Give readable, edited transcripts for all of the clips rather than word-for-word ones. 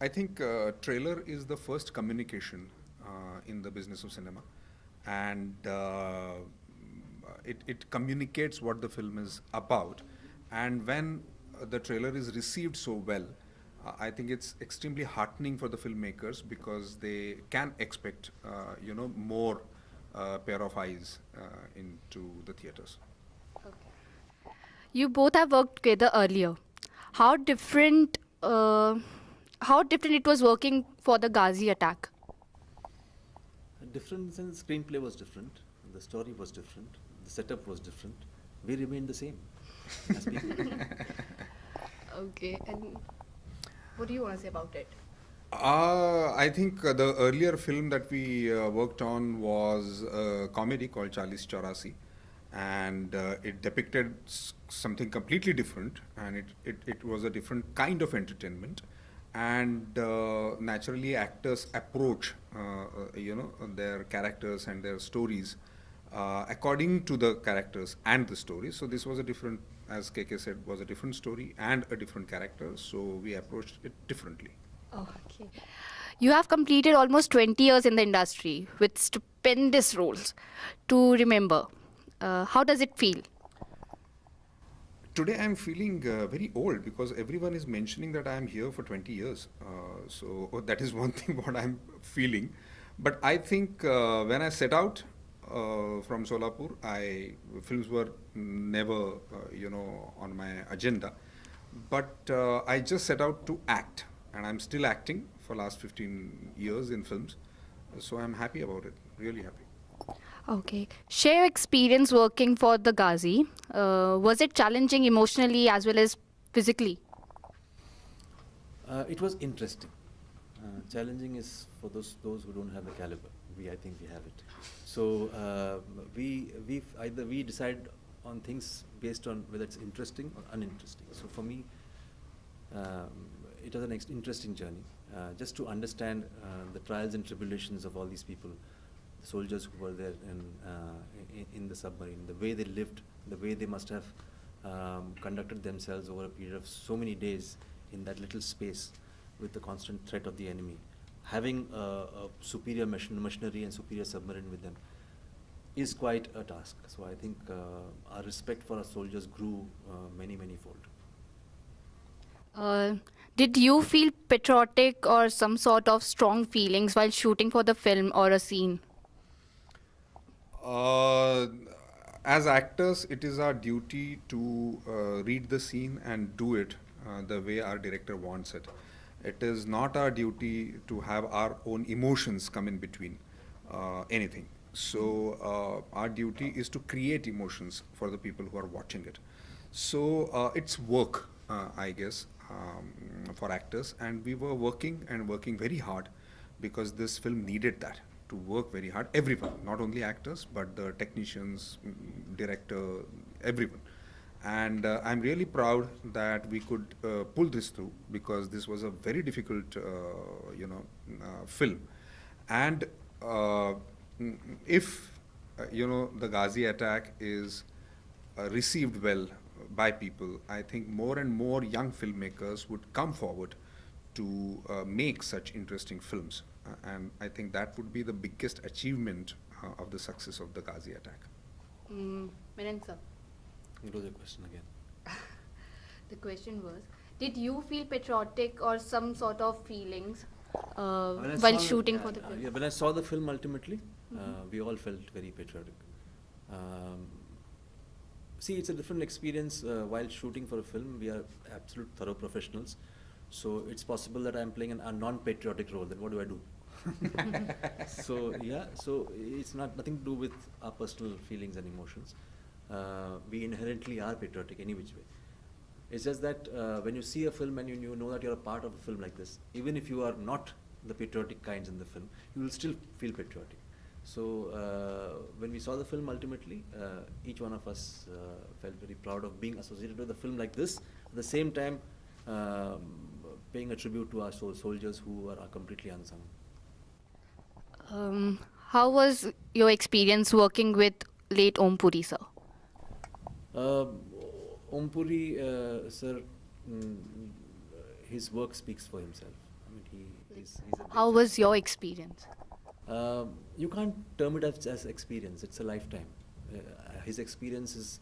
I think trailer is the first communication in the business of cinema, and it communicates what the film is about. And when the trailer is received so well, I think it's extremely heartening for the filmmakers because they can expect, more pair of eyes into the theaters. You both have worked together earlier. How different, uh, how different it was working for the Ghazi attack? Different in the screenplay was different, the story was different, the setup was different. We remained the same as people. Okay, and what do you want to say about it? I think the earlier film that we worked on was a comedy called Chalis Chaurasi, and it depicted something completely different, and it was a different kind of entertainment. And naturally, actors approach, their characters and their stories according to the characters and the stories. So this was a different, as KK said, was a different story and a different character. So we approached it differently. Oh, okay. You have completed almost 20 years in the industry with stupendous roles to remember. How does it feel? Today I'm feeling very old because everyone is mentioning that I'm here for 20 years. So that is one thing what I'm feeling. But I think when I set out from Solapur, films were never, on my agenda. But I just set out to act, and I'm still acting for last 15 years in films. So I'm happy about it, really happy. Okay. Share your experience working for the Ghazi. Was it challenging emotionally as well as physically? It was interesting. Challenging is for those who don't have the caliber. I think we have it. So we decide on things based on whether it's interesting or uninteresting. So for me, it was an interesting journey, just to understand the trials and tribulations of all these people, the soldiers who were there in the submarine, the way they lived, the way they must have conducted themselves over a period of so many days in that little space with the constant threat of the enemy. Having a superior machinery and superior submarine with them is quite a task. So I think our respect for our soldiers grew many fold. Did you feel patriotic or some sort of strong feelings while shooting for the film or a scene? Uh, as actors, it is our duty to read the scene and do it the way our director wants it. It is not our duty to have our own emotions come in between anything. So our duty is to create emotions for the people who are watching it. So it's work, I guess, for actors, and we were working and working very hard because this film needed that to work very hard. Everyone, not only actors, but the technicians, director, everyone. And I'm really proud that we could pull this through because this was a very difficult, film. And if the Ghazi attack is received well by people, I think more and more young filmmakers would come forward to make such interesting films. And I think that would be the biggest achievement of the success of the Ghazi attack. Menon sir. What was your question again? The question was, did you feel patriotic or some sort of feelings while shooting for the film? When I saw the film ultimately, we all felt very patriotic. See, it's a different experience while shooting for a film. We are absolute thorough professionals. So it's possible that I'm playing a non-patriotic role. Then what do I do? So it's nothing to do with our personal feelings and emotions. We inherently are patriotic any which way. It's just that when you see a film and you know that you're a part of a film like this, even if you are not the patriotic kinds in the film, you will still feel patriotic. So when we saw the film ultimately, each one of us felt very proud of being associated with a film like this. At the same time, paying a tribute to our soldiers who are completely unsung. How was your experience working with late Om Puri sir? Om Puri, sir, his work speaks for himself. I mean, point. He's a big How was your experience? You can't term it as experience. It's a lifetime. His experience is,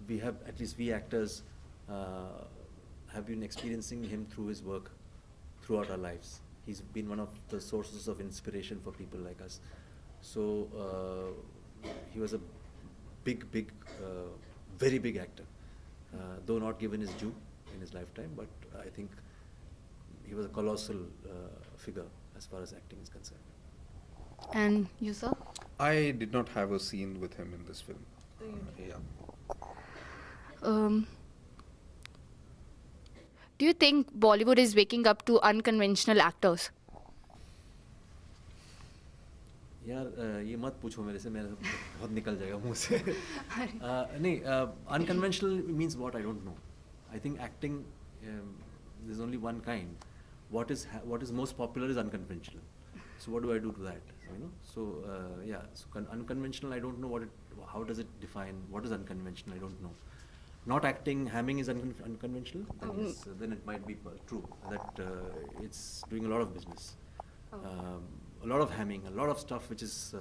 we have, at least we actors, have been experiencing him through his work throughout our lives. He's been one of the sources of inspiration for people like us. So he was a big, very big actor, though not given his due in his lifetime, but I think he was a colossal figure as far as acting is concerned. And you, sir? I did not have a scene with him in this film. Yeah. Do you think Bollywood is waking up to unconventional actors? यार ये मत पूछो मेरे से, मेरा बहुत निकल जाएगा मुंह से. नहीं, unconventional means what, I don't know. I think acting, there's only one kind. What is most popular is unconventional. So what do I do to that? You know. So yeah. So unconventional, I don't know how does it define what is unconventional. I don't know. Not acting, hamming is unconventional. Then, yes, then it might be true that it's doing a lot of business. A lot of hamming, a lot of stuff which is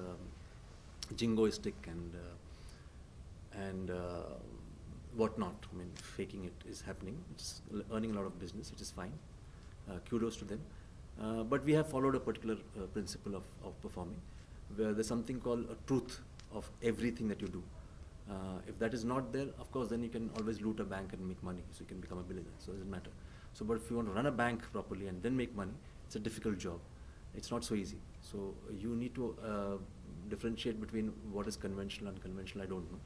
jingoistic and whatnot. I mean, faking it is happening. It's earning a lot of business, which is fine. Kudos to them. But we have followed a particular principle of performing, where there's something called a truth of everything that you do. If that is not there, of course, then you can always loot a bank and make money, so you can become a billionaire. So it doesn't matter. So, but if you want to run a bank properly and then make money, it's a difficult job. It's not so easy. So you need to differentiate between what is conventional and unconventional. I don't know.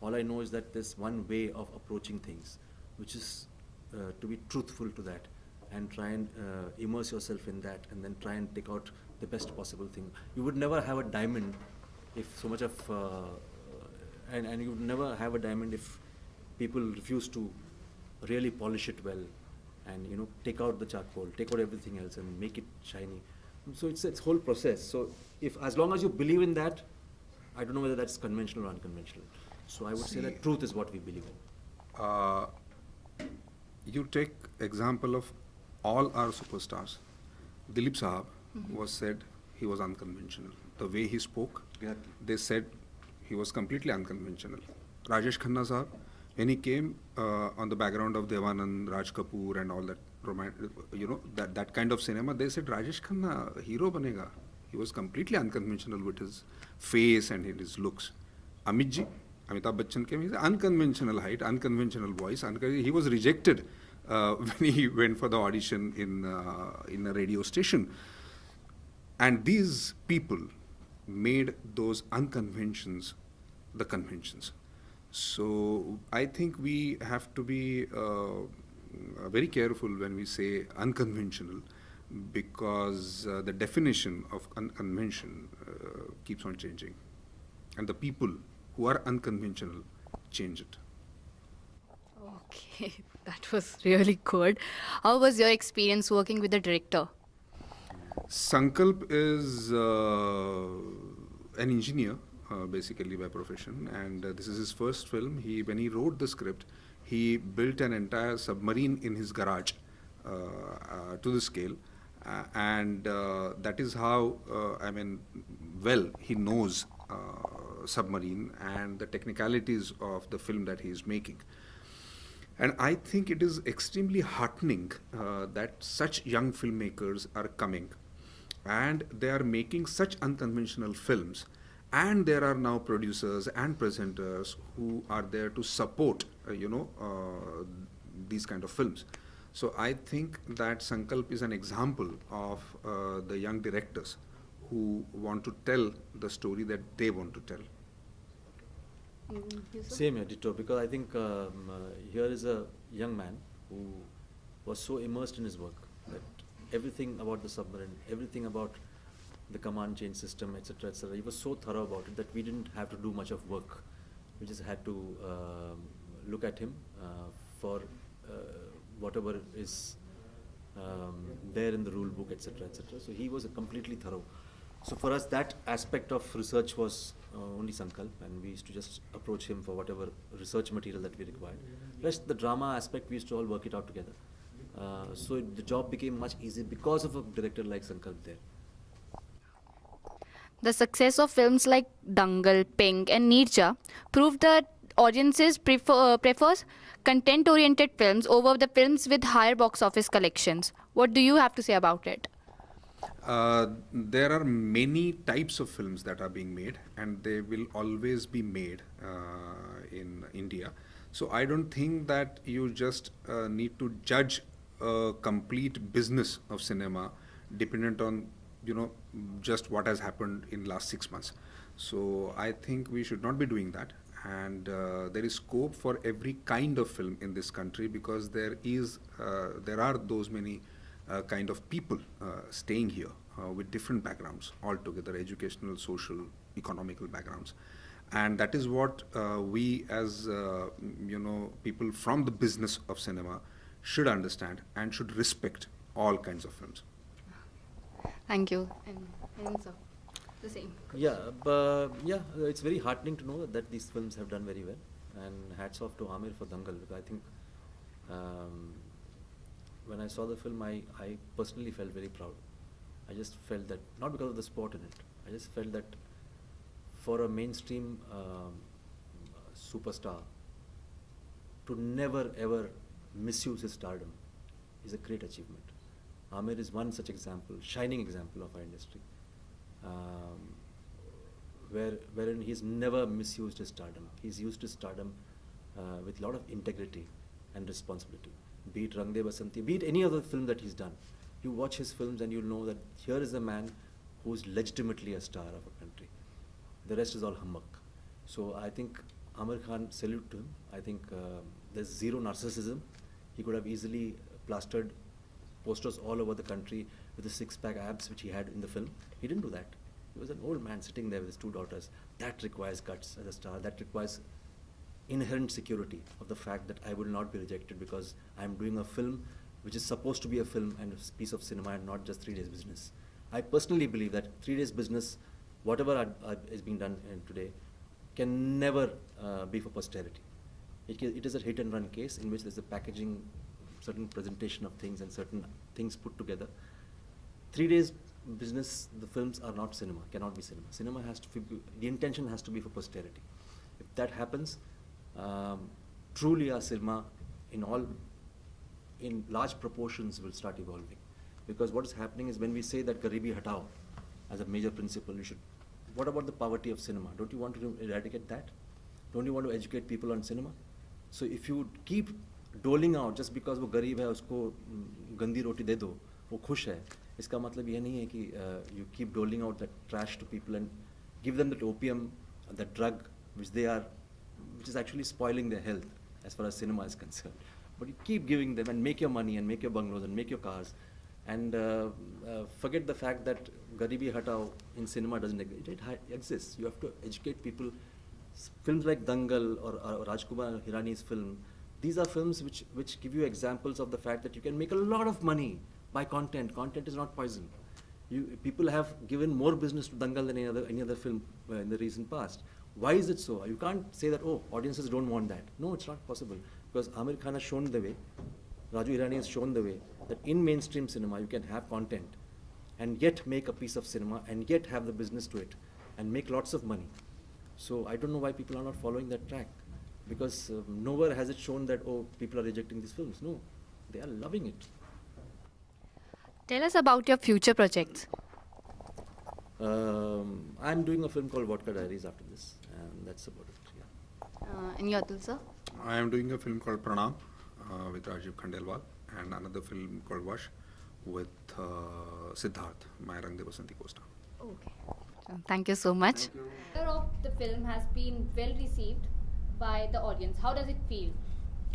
All I know is that there's one way of approaching things, which is to be truthful to that and try and immerse yourself in that and then try and take out the best possible thing. You would never have a diamond if so much of, and you would never have a diamond if people refuse to really polish it well and, you know, take out the charcoal, take out everything else and make it shiny. So it's a whole process. So if, as long as you believe in that, I don't know whether that's conventional or unconventional. So I would say that truth is what we believe in. You take example of all our superstars. Dilip Sahab was said he was unconventional. The way he spoke, they said he was completely unconventional. Rajesh Khanna Sahab, when he came on the background of Devanand, Raj Kapoor and all that, you know, that kind of cinema, they said Rajesh Khanna hero banega. He was completely unconventional with his face and his looks. Amit ji, Amitabh Bachchan came, he's unconventional height, unconventional voice. He was rejected when he went for the audition in a radio station. And these people made those unconventions the conventions. So I think we have to be very careful when we say unconventional, because the definition of unconvention keeps on changing, and the people who are unconventional change it. Okay, that was really good. How was your experience working with the director? Sankalp is an engineer, basically by profession, and this is his first film. When he wrote the script, he built an entire submarine in his garage to the scale, and that is how, he knows submarine and the technicalities of the film that he is making. And I think it is extremely heartening that such young filmmakers are coming and they are making such unconventional films, and there are now producers and presenters who are there to support these kind of films. So I think that Sankalp is an example of the young directors who want to tell the story that they want to tell. Same here, ditto, because I think here is a young man who was so immersed in his work that everything about the submarine, everything about the command change system, etc., etc., he was so thorough about it that we didn't have to do much of work. We just had to look at him for whatever is there in the rule book, etc., etc. So he was completely thorough. So for us, that aspect of research was only Sankalp, and we used to just approach him for whatever research material that we required. Rest, the drama aspect, we used to all work it out together. So the job became much easier because of a director like Sankalp there. The success of films like Dangal, Pink, and Neerja proved that audiences prefers content-oriented films over the films with higher box office collections. What do you have to say about it? There are many types of films that are being made, and they will always be made in India. So I don't think that you just need to judge a complete business of cinema dependent on just what has happened in last 6 months. So I think we should not be doing that, and there is scope for every kind of film in this country, because there are those many kind of people staying here with different backgrounds altogether, educational, social, economical backgrounds. And that is what we as people from the business of cinema should understand and should respect all kinds of films. Thank you. And sir, the same. It's very heartening to know that these films have done very well, and hats off to Amir for Dangal, because I think when I saw the film, I personally felt very proud. I just felt that, not because of the sport in it, I just felt that for a mainstream superstar to never ever misuse his stardom is a great achievement. Amir is one such example, shining example of our industry, wherein he's never misused his stardom. He's used his stardom with a lot of integrity and responsibility. Be it Rang De Basanti, be it any other film that he's done. You watch his films and you'll know that here is a man who's legitimately a star of a country. The rest is all humbug. So I think Amir Khan, salute to him. I think there's zero narcissism. He could have easily plastered posters all over the country with the six-pack abs which he had in the film. He didn't do that. He was an old man sitting there with his two daughters. That requires guts as a star. That requires inherent security of the fact that I will not be rejected because I'm doing a film which is supposed to be a film and a piece of cinema and not just 3 days business. I personally believe that 3 days business, whatever is being done today, can never be for posterity. It is a hit and run case in which there's a packaging, certain presentation of things and certain things put together. 3 days business, the films are not cinema, cannot be cinema. Cinema has to be, the intention has to be for posterity. If that happens, truly our cinema in large proportions will start evolving. Because what is happening is when we say that Garibi Hatao as a major principle, what about the poverty of cinema? Don't you want to eradicate that? Don't you want to educate people on cinema? So if you keep doling out just because वो गरीब है उसको गंदी रोटी दे दो वो खुश है इसका मतलब ये नहीं है कि you keep doling out that trash to people and give them that opium, that drug which is actually spoiling their health as far as cinema is concerned. But you keep giving them and make your money and make your bungalows and make your cars and forget the fact that Garibi Hatao in cinema doesn't exist. It exists. You have to educate people. Films like Dangal or Rajkumar Hirani's film, these are films which give you examples of the fact that you can make a lot of money by content. Content is not poison. People have given more business to Dangal than any other film in the recent past. Why is it so? You can't say that, oh, audiences don't want that. No, it's not possible. Because Amir Khan has shown the way, Raju Hirani has shown the way, that in mainstream cinema you can have content and yet make a piece of cinema and yet have the business to it and make lots of money. So I don't know why people are not following that track. Because nowhere has it shown that, oh, people are rejecting these films. No, they are loving it. Tell us about your future projects. I'm doing a film called Vodka Diaries after this, and that's about it. Yeah. And Yatul sir? I am doing a film called Pranam with Rajiv Khandelwal, and another film called Vash with Siddharth, my Rang De Basanti co-star. Okay. Thank you so much. The film has been well received by the audience. How does it feel?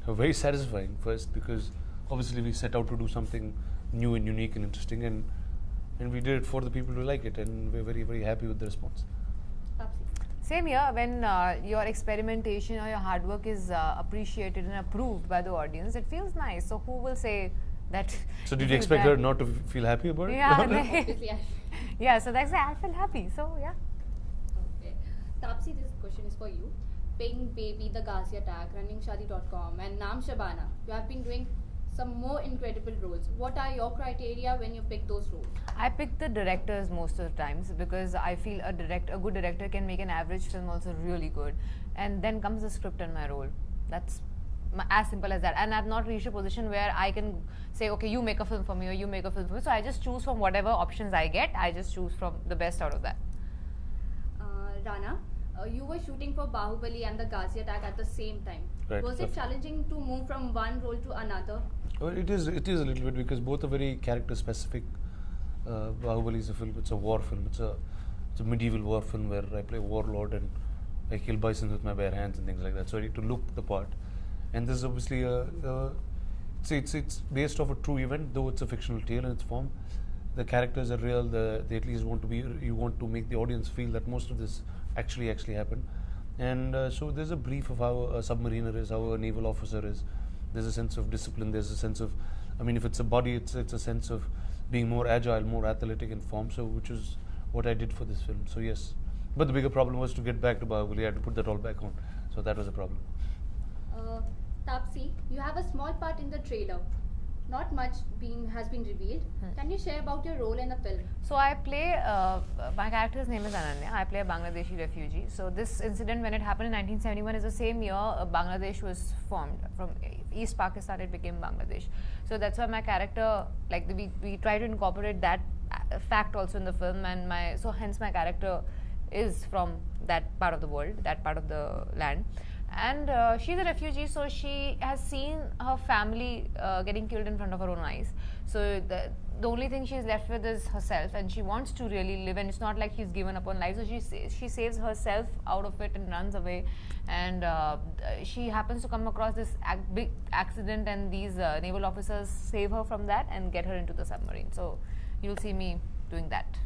Very satisfying first, because obviously we set out to do something new and unique and interesting, and we did it for the people who like it, and we're very, very happy with the response. Taapsee. Same here, when your experimentation or your hard work is appreciated and approved by the audience, it feels nice. So who will say that? So did you expect her not to feel happy about it? Yeah, Obviously, yeah. So that's I feel happy. So yeah. Okay. Taapsee, this question is for you. Ping, Baby, The Gaazi Attack, RunningShadi.com and Naam Shabana. You have been doing some more incredible roles. What are your criteria when you pick those roles? I pick the directors most of the times because I feel a good director can make an average film also really good, and then comes the script and my role. That's as simple as that. And I've not reached a position where I can say, okay, you make a film for me or you make a film for me. So I just choose from whatever options I get. I just choose from the best out of that. Rana, you were shooting for Bahubali and the Gaazi attack at the same time. Right. Was it challenging to move from one role to another? Well, it is a little bit because both are very character specific. Bahubali is a film, it's a war film, it's a medieval war film where I play a warlord and I kill bisons with my bare hands and things like that. So I need to look the part. And this is obviously it's based off a true event, though it's a fictional tale in its form. The characters are real. They at least want to be. You want to make the audience feel that most of this actually happened. And so there's a brief of how a submariner is, how a naval officer is. There's a sense of discipline. There's a sense of, I mean, if it's a body, it's a sense of being more agile, more athletic in form. So which is what I did for this film. So yes, but the bigger problem was to get back to Bahubali. I had to put that all back on. So that was a problem. Taapsee, you have a small part in the trailer. Not much has been revealed. Can you share about your role in the film? So I play, my character's name is Ananya. I play a Bangladeshi refugee. So this incident, when it happened in 1971, is the same year Bangladesh was formed. From East Pakistan, it became Bangladesh. So that's why my character, like we try to incorporate that fact also in the film, and hence my character is from that part of the world, that part of the land. And she's a refugee, so she has seen her family getting killed in front of her own eyes. So the only thing she's left with is herself, and she wants to really live, and it's not like she's given up on life. So she saves herself out of it and runs away, and she happens to come across this big accident, and these naval officers save her from that and get her into the submarine. So you'll see me doing that.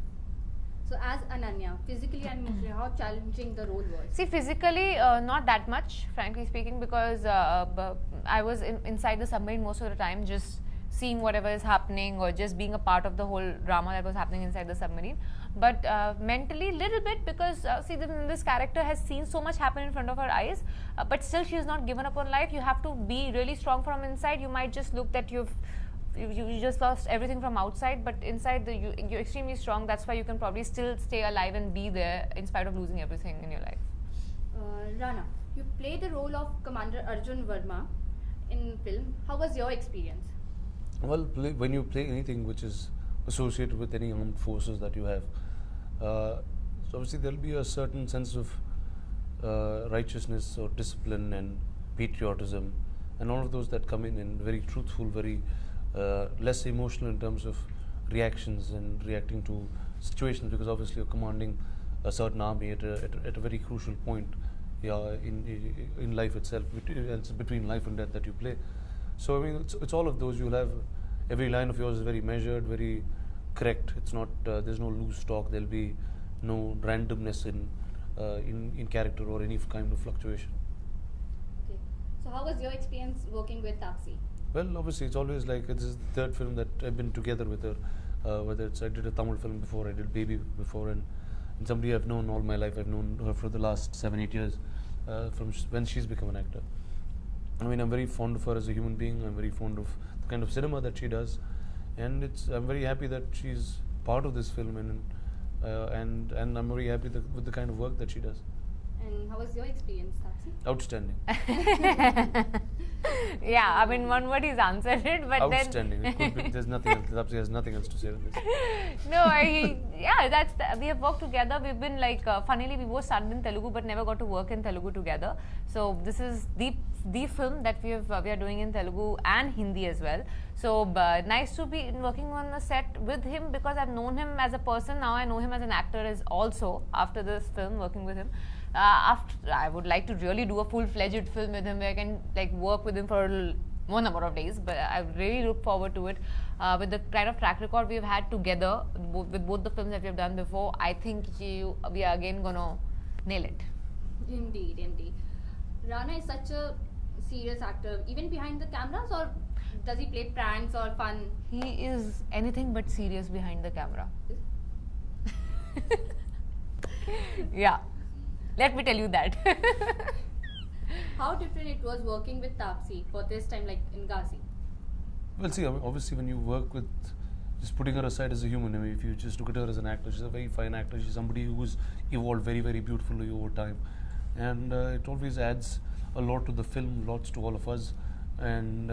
So as Ananya, physically and mentally, how challenging the role was? See, physically, not that much, frankly speaking, because I was inside the submarine most of the time, just seeing whatever is happening or just being a part of the whole drama that was happening inside the submarine. But mentally, little bit, because see, this character has seen so much happen in front of her eyes, but still she has not given up on life. You have to be really strong from inside. You might just look that you just lost everything from outside, but inside you're extremely strong. That's why you can probably still stay alive and be there in spite of losing everything in your life. Rana, you play the role of Commander Arjun Verma in film. How was your experience? Well, when you play anything which is associated with any armed forces that you have, so obviously there'll be a certain sense of righteousness or discipline and patriotism, and all of those that come in and very truthful, very less emotional in terms of reactions and reacting to situations, because obviously you're commanding a certain army at a very crucial point in life itself. It's between life and death that you play. So I mean, it's all of those. You'll have every line of yours is very measured, very correct. It's not there's no loose talk. There'll be no randomness in character or any kind of fluctuation. Okay. So how was your experience working with Taapsee? Well, obviously, it's always like this is the third film that I've been together with her. Whether it's I did a Tamil film before, I did Baby before, and somebody I've known all my life. I've known her for the last 7-8 years, from when she's become an actor. I mean, I'm very fond of her as a human being. I'm very fond of the kind of cinema that she does, and I'm very happy that she's part of this film, and I'm very happy with the kind of work that she does. And how was your experience, Taapsee? Outstanding. Yeah, I mean, one word he's answered it, but Outstanding. It could be, there's nothing else. Taapsee has nothing else to say with this. No, we have worked together. We've been like, funnily, we both started in Telugu but never got to work in Telugu together. So this is the film that we are doing in Telugu and Hindi as well. So nice to be working on the set with him, because I've known him as a person. Now I know him as an actor as also after this film, working with him. I would like to really do a full-fledged film with him where I can like work with him for more number of days, but I really look forward to it. With the kind of track record we've had together with both the films that we've done before, I think we are again gonna nail it. Indeed. Rana is such a serious actor, even behind the cameras, or does he play pranks or fun? He is anything but serious behind the camera. Yeah, let me tell you that. How different it was working with Taapsee for this time, like in Gaazi? Well, see, obviously, when you work with, just putting her aside as a human, I mean, if you just look at her as an actor, she's a very fine actor. She's somebody who's evolved very, very beautifully over time, and it always adds a lot to the film, lots to all of us, and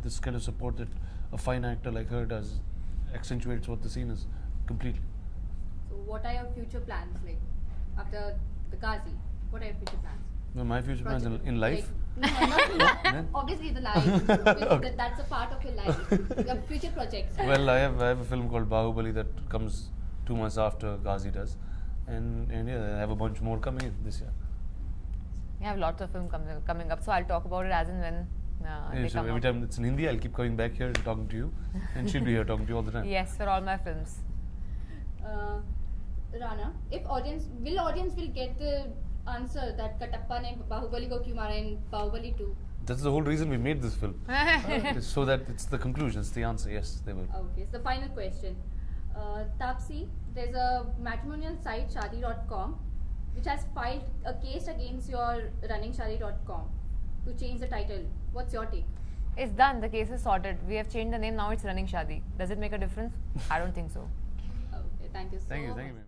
this kind of support that a fine actor like her does accentuates what the scene is completely. So, what are your future plans like after the Gaazi? What are your future plans? Well, my future plans Project- in life. Like, no, not Then? obviously the life. Obviously that's a part of your life. Your future projects. Well, I have a film called Daggubati that comes 2 months after Gaazi does, and yeah, I have a bunch more coming in this year. We have lots of film coming up, so I'll talk about it as and when Yeah, they so come every out. time it's in Hindi, I'll keep coming back here and talking to you, and she'll be here talking to you all the time. Yes, for all my films. Rana, if audience will get the answer that Katappa ne Bahubali ko kyun mara in Bahubali 2. That's the whole reason we made this film, so that it's the conclusion, it's the answer. Yes, they will. Okay, so the final question. Taapsee, there's a matrimonial site shadi.com which has filed a case against your running shadi.com to change the title. What's your take? It's done. The case is sorted. We have changed the name. Now it's Running Shadi. Does it make a difference? I don't think so. Okay, thank you so Thank you, much. thank you.